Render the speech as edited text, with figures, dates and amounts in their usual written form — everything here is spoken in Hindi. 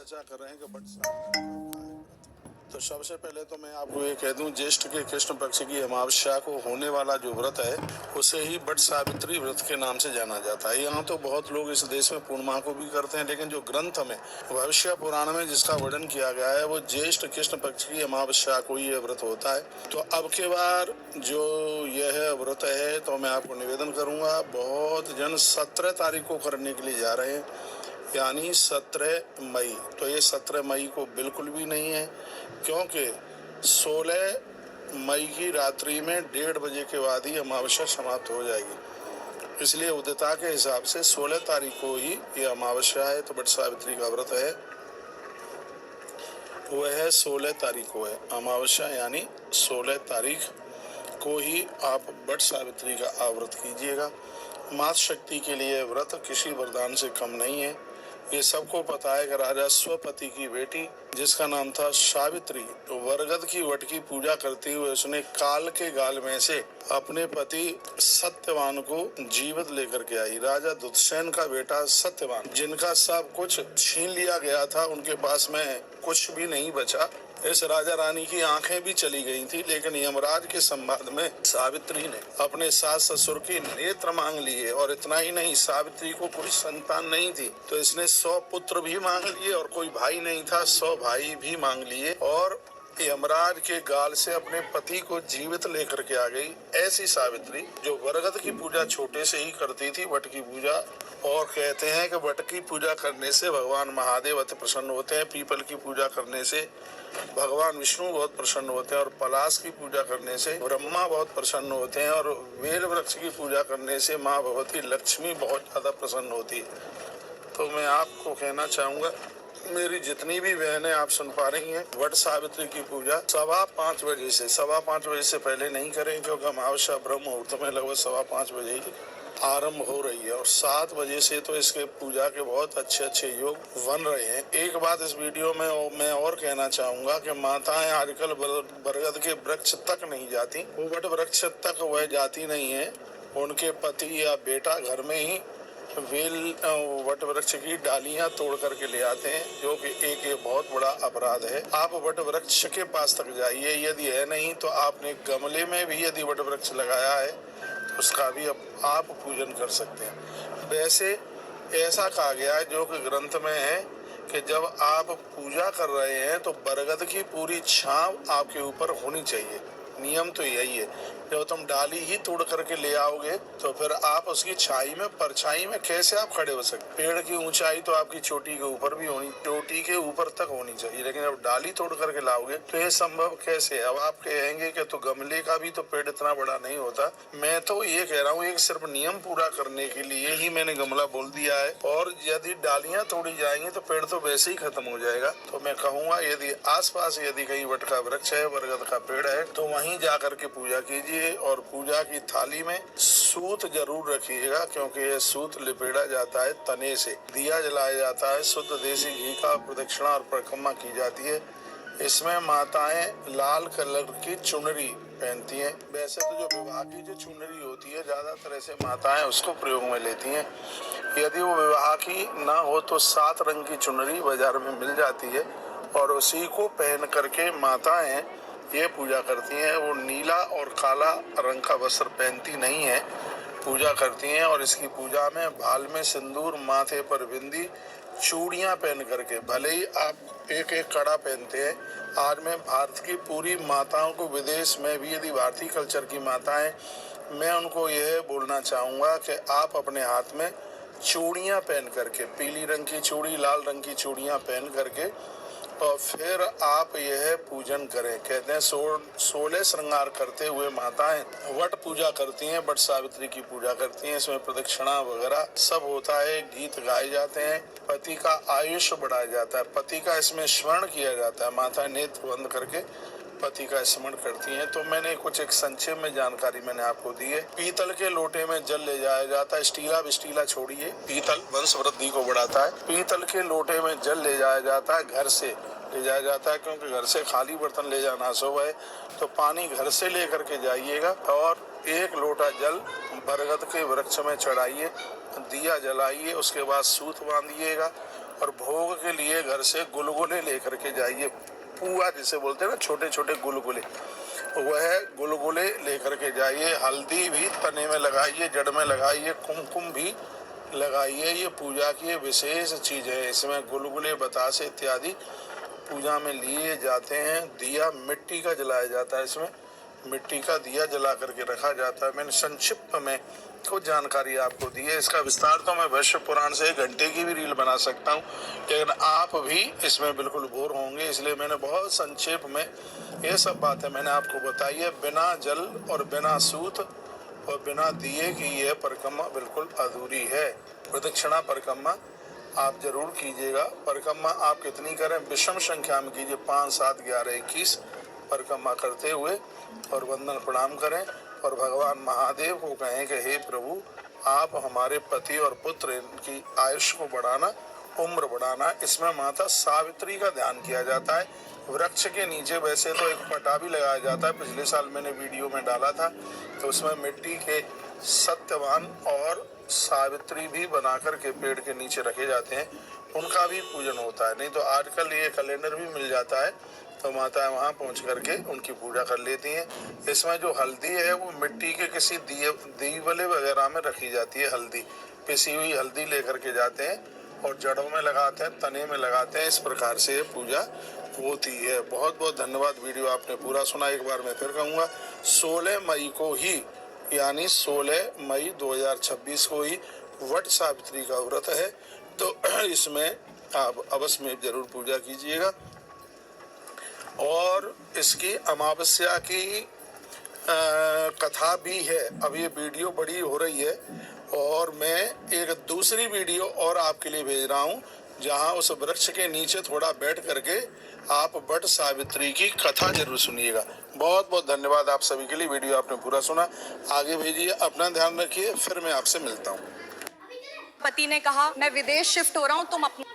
चर्चा कर रहे हैं कि बट सावित्री का है व्रत। तो सबसे पहले तो मैं आपको ये कह दूं, ज्येष्ठ के कृष्ण पक्ष की अमावस्या को होने वाला जो व्रत है उसे ही बट सावित्री व्रत के नाम से जाना जाता है। यहाँ तो बहुत लोग इस देश में पूर्णिमा को भी करते हैं, लेकिन जो ग्रंथ में भविष्य पुराण में जिसका वर्णन किया गया है वो ज्येष्ठ कृष्ण पक्ष की अमावस्या को ही यह व्रत होता है। तो अब के बार जो यह व्रत है तो मैं आपको निवेदन करूंगा, बहुत जन 17 तारीख को करने के लिए जा रहे हैं, यानी 17 मई। तो ये 17 मई को बिल्कुल भी नहीं है, क्योंकि 16 मई की रात्रि में 1:30 बजे के बाद ही अमावस्या समाप्त हो जाएगी। इसलिए उदिता के हिसाब से 16 तारीख को ही ये अमावस्या है। तो बट सावित्री का व्रत है वह 16 तारीख को है अमावस्या, यानी 16 तारीख को ही आप बट सावित्री का व्रत कीजिएगा। मातृ शक्ति के लिए व्रत किसी वरदान से कम नहीं है। ये सबको पता है कि राजा स्वपति की बेटी जिसका नाम था सावित्री, तो वरगद की वट की पूजा करते हुए उसने काल के गाल में से अपने पति सत्यवान को जीवित लेकर के आई। राजा दुष्यंत का बेटा सत्यवान, जिनका सब कुछ छीन लिया गया था, उनके पास में कुछ भी नहीं बचा। इस राजा रानी की आंखें भी चली गई थी, लेकिन यमराज के संवाद में सावित्री ने अपने सास ससुर के नेत्र मांग लिए। और इतना ही नहीं, सावित्री को कोई संतान नहीं थी तो इसने 100 पुत्र भी मांग लिए, और कोई भाई नहीं था 100 भाई भी मांग लिए, और यमराज के गाल से अपने पति को जीवित लेकर के आ गई। ऐसी सावित्री जो वरगद की पूजा छोटे से ही करती थी, वट की पूजा। और कहते हैं कि वट की पूजा करने से भगवान महादेव अति प्रसन्न होते हैं, पीपल की पूजा करने से भगवान विष्णु बहुत प्रसन्न होते हैं, और पलाश की पूजा करने से ब्रह्मा बहुत प्रसन्न होते हैं, और बेल वृक्ष की पूजा करने से माँ भगवती लक्ष्मी बहुत ज्यादा प्रसन्न होती है। तो मैं आपको कहना चाहूंगा, मेरी जितनी भी बहनें आप सुन पा रही हैं, वट सावित्री की पूजा 5:15 बजे से 5:15 बजे से पहले नहीं करें, क्योंकि अमावस्या ब्रह्म मुहूर्त में लगभग 5:15 बजे ही आरंभ हो रही है, और 7 बजे से तो इसके पूजा के बहुत अच्छे योग बन रहे हैं। एक बात इस वीडियो में मैं और कहना चाहूंगा कि माताएं आजकल बरगद के वृक्ष तक नहीं जाती, वो वट वृक्ष तक वह जाती नहीं है। उनके पति या बेटा घर में ही वट वृक्ष की डालियां तोड़ करके ले आते हैं, जो कि एक बहुत बड़ा अपराध है। आप वट वृक्ष के पास तक जाइए, यदि है नहीं तो आपने गमले में भी यदि वट वृक्ष लगाया है तो उसका भी आप पूजन कर सकते हैं। वैसे ऐसा कहा गया है, जो कि ग्रंथ में है, कि जब आप पूजा कर रहे हैं तो बरगद की पूरी छांव आपके ऊपर होनी चाहिए। नियम तो यही है, जब तुम डाली ही तोड़ करके ले आओगे तो फिर आप उसकी छाई में परछाई में कैसे आप खड़े हो सकते। पेड़ की ऊंचाई तो आपकी चोटी के ऊपर भी होनी, चोटी के ऊपर तक होनी चाहिए, लेकिन जब डाली तोड़ करके लाओगे तो ये संभव कैसे। अब आप कहेंगे कि तो गमले का भी तो पेड़ इतना बड़ा नहीं होता। मैं तो ये कह रहा हूँ, एक सिर्फ नियम पूरा करने के लिए ही मैंने गमला बोल दिया है, और यदि डालियां तोड़ी जाएंगी तो पेड़ तो वैसे ही खत्म हो जाएगा। तो मैं कहूँगा, यदि आसपास यदि कहीं वट का वृक्ष है, बरगद का पेड़ है, तो वहीं जा करके पूजा कीजिए। और पूजा की थाली में सूत जरूर रखिएगा, क्योंकि ये सूत लिपेड़ा जाता है तने से। दिया जलाया जाता है, शुद्ध देसी घी का प्रदक्षिणा और परिक्रमा की जाती है। इसमें माताएं लाल कलर की चुनरी पहनती हैं। वैसे तो जो विवाह की जो चुनरी होती है, ज्यादातर ऐसे माताएं उसको प्रयोग में लेती हैं। यदि वो विवाह की ना हो तो 7 रंग की चुनरी बाजार में मिल जाती है, और उसी को पहन करके माताएं ये पूजा करती हैं। वो नीला और काला रंग का वस्त्र पहनती नहीं है, पूजा करती हैं। और इसकी पूजा में भाल में सिंदूर, माथे पर बिंदी, चूड़ियां पहन करके, भले ही आप एक कड़ा पहनते हैं। आज मैं भारत की पूरी माताओं को, विदेश में भी यदि भारतीय कल्चर की माताएं, मैं उनको यह बोलना चाहूँगा कि आप अपने हाथ में चूड़ियां पहन करके, पीली रंग की चूड़ी, लाल रंग की चूड़ियां पहन करके, और फिर आप यह पूजन करें। कहते हैं 16 श्रृंगार करते हुए माताएं वट पूजा करती हैं, बट सावित्री की पूजा करती हैं। इसमें प्रदक्षिणा वगैरह सब होता है, गीत गाए जाते हैं, पति का आयुष्य बढ़ाया जाता है, पति का इसमें स्मरण किया जाता है। माता नेत्र बंद करके पति का स्मरण करती हैं। तो मैंने कुछ एक संक्षेप में जानकारी मैंने आपको दी है। पीतल के लोटे में जल ले जाया जाता है, स्टीला छोड़िए, पीतल वंश वृद्धि को बढ़ाता है। पीतल के लोटे में जल ले जाया जाता है, घर से ले जाया जाता है, क्योंकि घर से खाली बर्तन ले जाना शुभ है। तो पानी घर से लेकर के जाइएगा, और 1 लोटा जल बरगद के वृक्ष में चढ़ाइए, दिया जलाइए, उसके बाद सूत बांधिएगा, और भोग के लिए घर से गुलगुले लेकर के जाइए। पुआ जिसे बोलते हैं ना, छोटे छोटे गुलगुले, वह गुलगुले लेकर के जाइए। हल्दी भी तने में लगाइए, जड़ में लगाइए, कुमकुम भी लगाइए। ये पूजा की विशेष चीज है। इसमें गुलगुले, बतासे इत्यादि पूजा में लिए जाते हैं। दिया मिट्टी का जलाया जाता है। इसमें मिट्टी का दिया जला करके रखा जाता है। मैंने संक्षिप्त में कुछ जानकारी आपको दी है। इसका विस्तार तो मैं वैश्य पुराण से 1 घंटे की भी रील बना सकता हूँ, लेकिन आप भी इसमें बिल्कुल बोर होंगे, इसलिए मैंने बहुत संक्षेप में ये सब बातें मैंने आपको बताई है। बिना जल और बिना सूत और बिना दिए की यह परिक्रमा बिल्कुल अधूरी है। प्रदक्षिणा परिक्रमा आप जरूर कीजिएगा। परिक्रमा आप कितनी करें, विषम संख्या में कीजिए, 5, 7, 11, 21 परिक्रमा करते हुए और वंदन प्रणाम करें और भगवान महादेव को कहें कि हे प्रभु, आप हमारे पति और पुत्र इनकी आयुष को बढ़ाना, उम्र बढ़ाना। इसमें माता सावित्री का ध्यान किया जाता है। वृक्ष के नीचे वैसे तो एक पटा भी लगाया जाता है, पिछले साल मैंने वीडियो में डाला था, तो उसमें मिट्टी के सत्यवान और सावित्री भी बनाकर के पेड़ के नीचे रखे जाते हैं, उनका भी पूजन होता है। नहीं तो आजकल ये कैलेंडर भी मिल जाता है, तो माताएं वहां पहुंच करके उनकी पूजा कर लेती हैं। इसमें जो हल्दी है वो मिट्टी के किसी दीवले वगैरह में रखी जाती है। हल्दी, पिसी हुई हल्दी लेकर के जाते हैं और जड़ों में लगाते हैं, तने में लगाते हैं। इस प्रकार से ये पूजा होती है। बहुत बहुत धन्यवाद। वीडियो आपने पूरा सुना। एक बार मैं फिर कहूँगा, 16 मई को ही, यानी 16 मई 2026 को ही वट सावित्री का व्रत है, तो इसमें आप अवश्य में जरूर पूजा कीजिएगा। और इसकी अमावस्या की कथा भी है। अब ये वीडियो बड़ी हो रही है और मैं एक दूसरी वीडियो और आपके लिए भेज रहा हूँ, जहाँ उस वृक्ष के नीचे थोड़ा बैठ करके आप वट सावित्री की कथा जरूर सुनिएगा। बहुत बहुत धन्यवाद आप सभी के लिए। वीडियो आपने पूरा सुना, आगे भेजिए। अपना ध्यान रखिए, फिर मैं आपसे मिलता हूँ। पति ने कहा मैं विदेश शिफ्ट हो रहा हूँ, तुम अपना